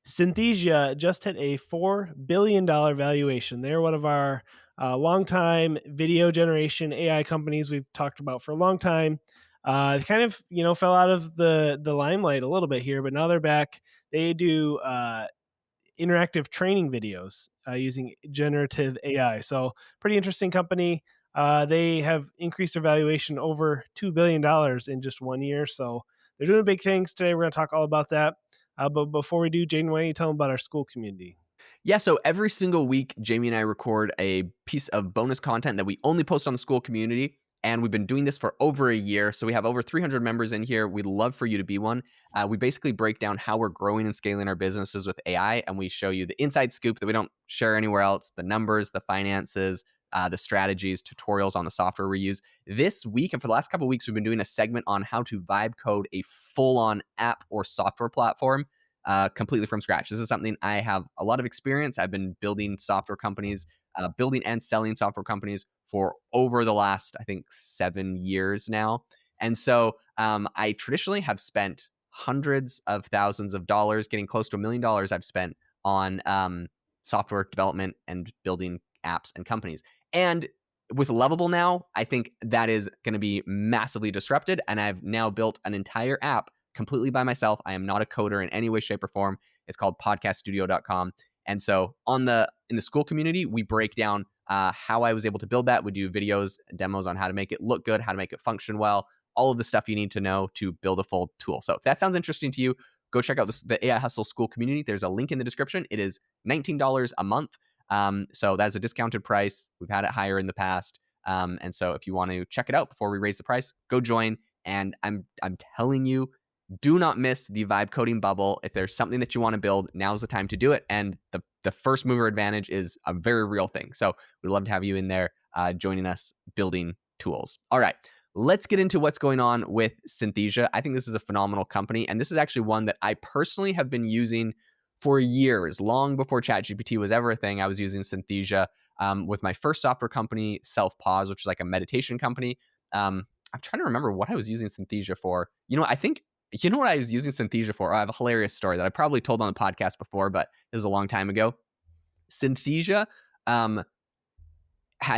Synthesia just hit a $4 billion valuation. They're one of our longtime video generation AI companies we've talked about for a long time. They kind of, fell out of the limelight a little bit here, but now they're back. They do interactive training videos using generative AI. So pretty interesting company. They have increased their valuation over $2 billion in just 1 year. So they're doing big things today. We're going to talk all about that. But before we do, Jaden, why don't you tell them about our school community? Yeah, so every single week, Jamie and I record a piece of bonus content that we only post on the school community. And we've been doing this for over a year. So we have over 300 members in here. We'd love for you to be one. We basically break down how we're growing and scaling our businesses with AI. And we show you the inside scoop that we don't share anywhere else, the numbers, the finances, the strategies, tutorials on the software we use. This week, and for the last couple of weeks, we've been doing a segment on how to vibe code a full-on app or software platform completely from scratch. This is something I have a lot of experience. I've been building software companies, building and selling software companies for over the last, I think, 7 years now. And so I traditionally have spent hundreds of thousands of dollars, getting close to $1 million I've spent on software development and building apps and companies. And with Lovable now, I think that is going to be massively disrupted. And I've now built an entire app completely by myself. I am not a coder in any way, shape, or form. It's called podcaststudio.com. And so in the school community, we break down how I was able to build that. We do videos, demos on how to make it look good, how to make it function well, all of the stuff you need to know to build a full tool. So if that sounds interesting to you, go check out the AI Hustle School community. There's a link in the description. It is $19 a month. So that's a discounted price. We've had it higher in the past. And so if you want to check it out before we raise the price, go join. And I'm telling you, do not miss the vibe coding bubble. If there's something that you want to build, now's the time to do it. And the first mover advantage is a very real thing. So we'd love to have you in there joining us building tools. All right, let's get into what's going on with Synthesia. I think this is a phenomenal company. And this is actually one that I personally have been using for years, long before ChatGPT was ever a thing. I was using Synthesia with my first software company, Self-Pause, which is like a meditation company. I'm trying to remember what I was using Synthesia for. You know what I was using Synthesia for? I have a hilarious story that I probably told on the podcast before, but it was a long time ago. Synthesia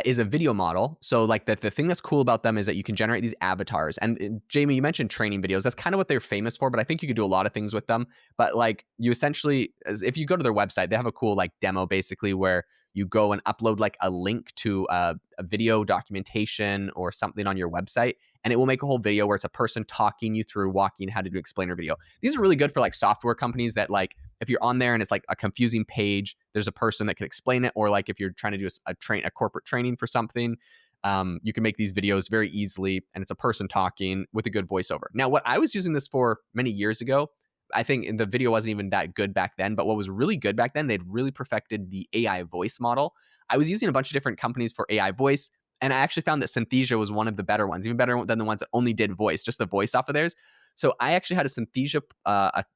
is a video model. So like the thing that's cool about them is that you can generate these avatars. And Jamie, you mentioned training videos. That's kind of what they're famous for, but I think you could do a lot of things with them. But like you essentially, if you go to their website, they have a cool like demo basically where you go and upload like a link to a video documentation or something on your website, and it will make a whole video where it's a person talking you through walking how to do explainer video. These are really good for like software companies that like, if you're on there and it's like a confusing page, there's a person that can explain it. Or like if you're trying to do a corporate training for something, you can make these videos very easily, and it's a person talking with a good voiceover. Now, what I was using this for many years ago, I think the video wasn't even that good back then, but what was really good back then, they'd really perfected the AI voice model. I was using a bunch of different companies for AI voice, and I actually found that Synthesia was one of the better ones, even better than the ones that only did voice, just the voice off of theirs. So I actually had a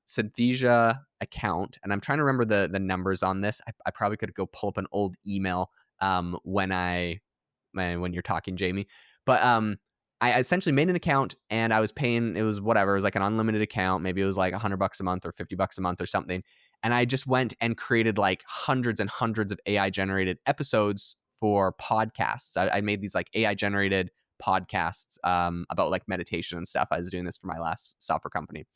Synthesia account, and I'm trying to remember the numbers on this. I probably could go pull up an old email when you're talking, Jamie. But I essentially made an account, and I was paying, it was whatever, it was like an unlimited account. Maybe it was like $100 a month or $50 a month or something. And I just went and created like hundreds and hundreds of AI generated episodes for podcasts. I made these like AI generated podcasts about like meditation and stuff. I was doing this for my last software company.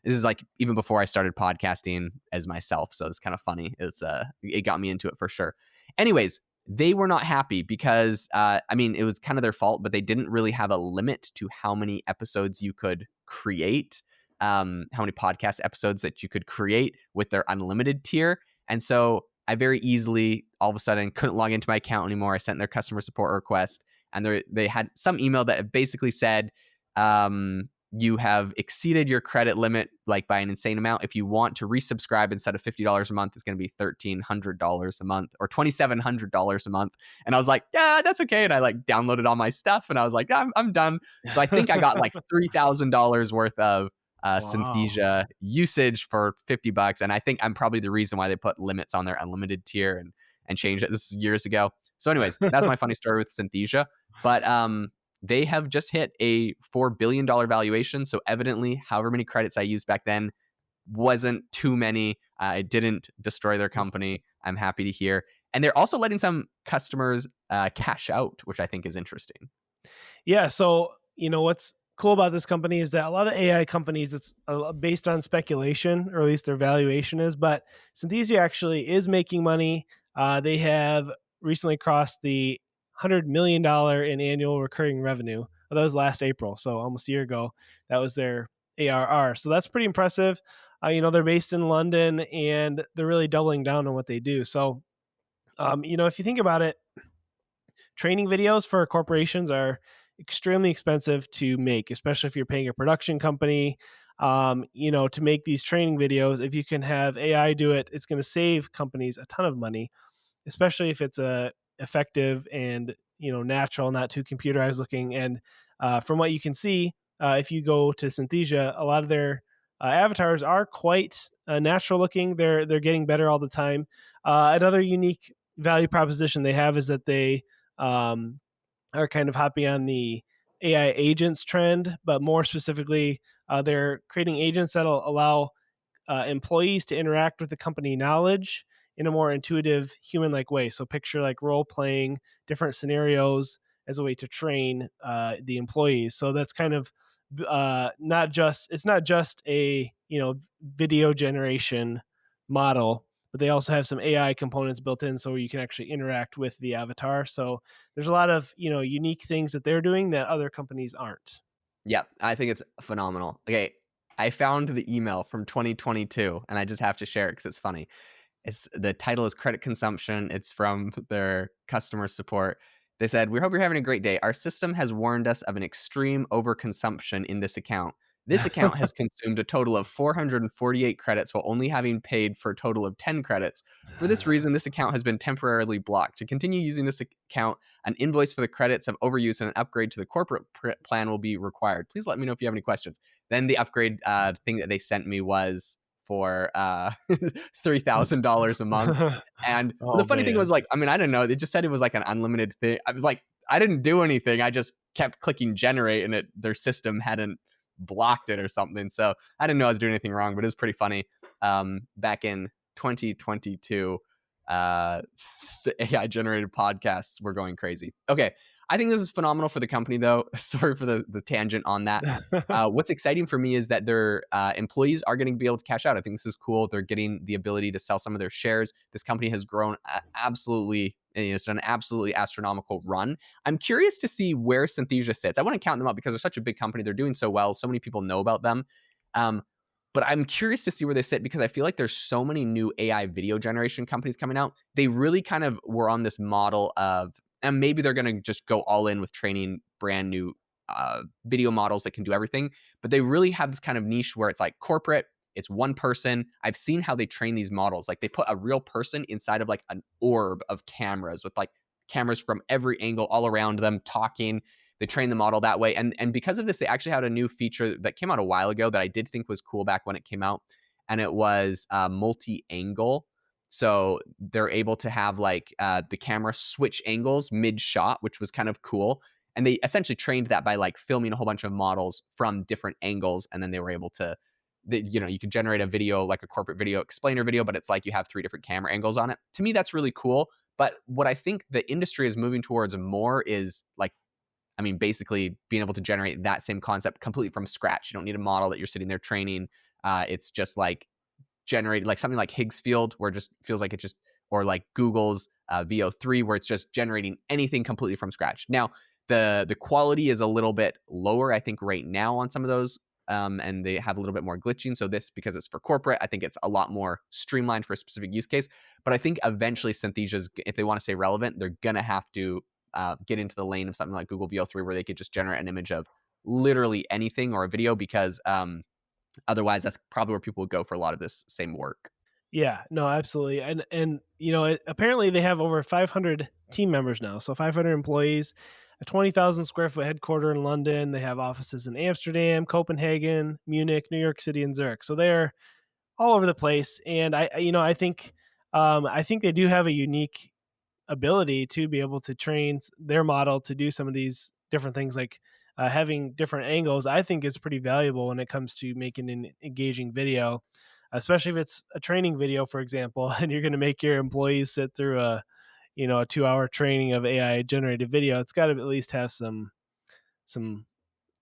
This is like even before I started podcasting as myself. So it's kind of funny. It got me into it for sure. Anyways, they were not happy because, it was kind of their fault, but they didn't really have a limit to how many episodes you could create, how many podcast episodes that you could create with their unlimited tier. And so I very easily, all of a sudden, couldn't log into my account anymore. I sent their customer support request, and they had some email that basically said, you have exceeded your credit limit like by an insane amount. If you want to resubscribe instead of $50 a month, it's going to be $1,300 a month or $2,700 a month. And I was like, yeah, that's okay. And I like downloaded all my stuff, and I was like, I'm done. So I think I got like $3,000 worth of Synthesia usage for $50. And I think I'm probably the reason why they put limits on their unlimited tier and changed it. This was years ago. So anyways, that's my funny story with Synthesia. But they have just hit a $4 billion valuation. So evidently, however many credits I used back then wasn't too many. It didn't destroy their company. I'm happy to hear. And they're also letting some customers cash out, which I think is interesting. Yeah. So, what's cool about this company is that a lot of AI companies, it's based on speculation, or at least their valuation is. But Synthesia actually is making money. They have recently crossed the $100 million in annual recurring revenue. Well, that was last April, so almost a year ago. That was their ARR. So that's pretty impressive. They're based in London, and they're really doubling down on what they do. So, if you think about it, training videos for corporations are extremely expensive to make, especially if you're paying a production company. To make these training videos, if you can have AI do it, it's going to save companies a ton of money, especially if it's a effective and natural, not too computerized looking. And from what you can see, if you go to Synthesia, a lot of their avatars are quite natural looking. They're getting better all the time. Another unique value proposition they have is that they um, are kind of hopping on the AI agents trend, but more specifically, they're creating agents that'll allow employees to interact with the company knowledge in a more intuitive, human like way. So, picture like role playing different scenarios as a way to train the employees. So, that's kind of it's not just a video generation model, but they also have some AI components built in so you can actually interact with the avatar. So there's a lot of unique things that they're doing that other companies aren't. Yep, I think it's phenomenal. Okay, I found the email from 2022, and I just have to share it because it's funny. It's the title is credit consumption. It's from their customer support. They said, "We hope you're having a great day. Our system has warned us of an extreme overconsumption in this account. This account has consumed a total of 448 credits while only having paid for a total of 10 credits. For this reason, this account has been temporarily blocked. To continue using this account, an invoice for the credits of overuse and an upgrade to the corporate plan will be required. Please let me know if you have any questions." Then the upgrade thing that they sent me was for $3,000 a month. And the Oh funny thing was, man. like, I mean, I didn't know. It just said it was like an unlimited thing. I was like, I didn't do anything. I just kept clicking generate, and their system hadn't blocked it or something. So I didn't know I was doing anything wrong, but it was pretty funny. Back in 2022, uh, the AI generated podcasts were going crazy. Okay, I think this is phenomenal for the company, though. Sorry for the tangent on that. What's exciting for me is that their employees are going to be able to cash out. I think this is cool. They're getting the ability to sell some of their shares. This company has grown absolutely. It's done an absolutely astronomical run. I'm curious to see where Synthesia sits. I want to count them up because they're such a big company. They're doing so well. So many people know about them. Um, but I'm curious to see where they sit because I feel like there's so many new AI video generation companies coming out. They really kind of were on this model of, and maybe they're going to just go all in with training brand new video models that can do everything. But they really have this kind of niche where it's like corporate, it's one person. I've seen how they train these models. Like they put a real person inside of like an orb of cameras with like cameras from every angle all around them talking. They train the model that way. And because of this, they actually had a new feature that came out a while ago that I did think was cool back when it came out. And it was multi-angle. So they're able to have like the camera switch angles mid-shot, which was kind of cool. And they essentially trained that by like filming a whole bunch of models from different angles. And then they were able to, you could generate a video, like a corporate video explainer video, but it's like you have 3 different camera angles on it. To me, that's really cool. But what I think the industry is moving towards more is like, I mean, basically being able to generate that same concept completely from scratch. You don't need a model that you're sitting there training. It's just like generated, like something like Higgs field, where it just feels like it just, or like Google's VO3, where it's just generating anything completely from scratch. Now, the quality is a little bit lower, I think, right now on some of those. And they have a little bit more glitching. So this, because it's for corporate, I think it's a lot more streamlined for a specific use case. But I think eventually Synthesia's, if they want to stay relevant, they're going to have to get into the lane of something like Google VO3, where they could just generate an image of literally anything or a video, because otherwise that's probably where people would go for a lot of this same work. Yeah, no, absolutely. And apparently they have over 500 team members now. So 500 employees, a 20,000 square foot headquarter in London. They have offices in Amsterdam, Copenhagen, Munich, New York City, and Zurich. So they're all over the place. And I think they do have a unique ability to be able to train their model to do some of these different things, like having different angles. I think is pretty valuable when it comes to making an engaging video. especially if it's a training video, for example, and you're going to make your employees sit through a 2-hour training of AI generated video. It's got to at least have some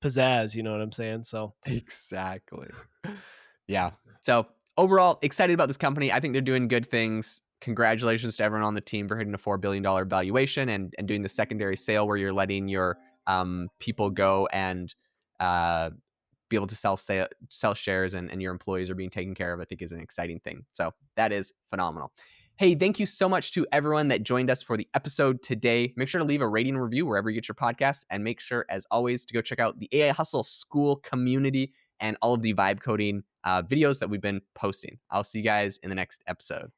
pizzazz. You know what I'm saying? So Exactly. Yeah. So overall, excited about this company. I think they're doing good things. Congratulations to everyone on the team for hitting a $4 billion valuation and doing the secondary sale where you're letting your people go and be able to sell shares, and your employees are being taken care of. I think is an exciting thing. So that is phenomenal. Hey, thank you so much to everyone that joined us for the episode today. Make sure to leave a rating and review wherever you get your podcasts, and make sure, as always, to go check out the AI Hustle School community and all of the vibe coding videos that we've been posting. I'll see you guys in the next episode.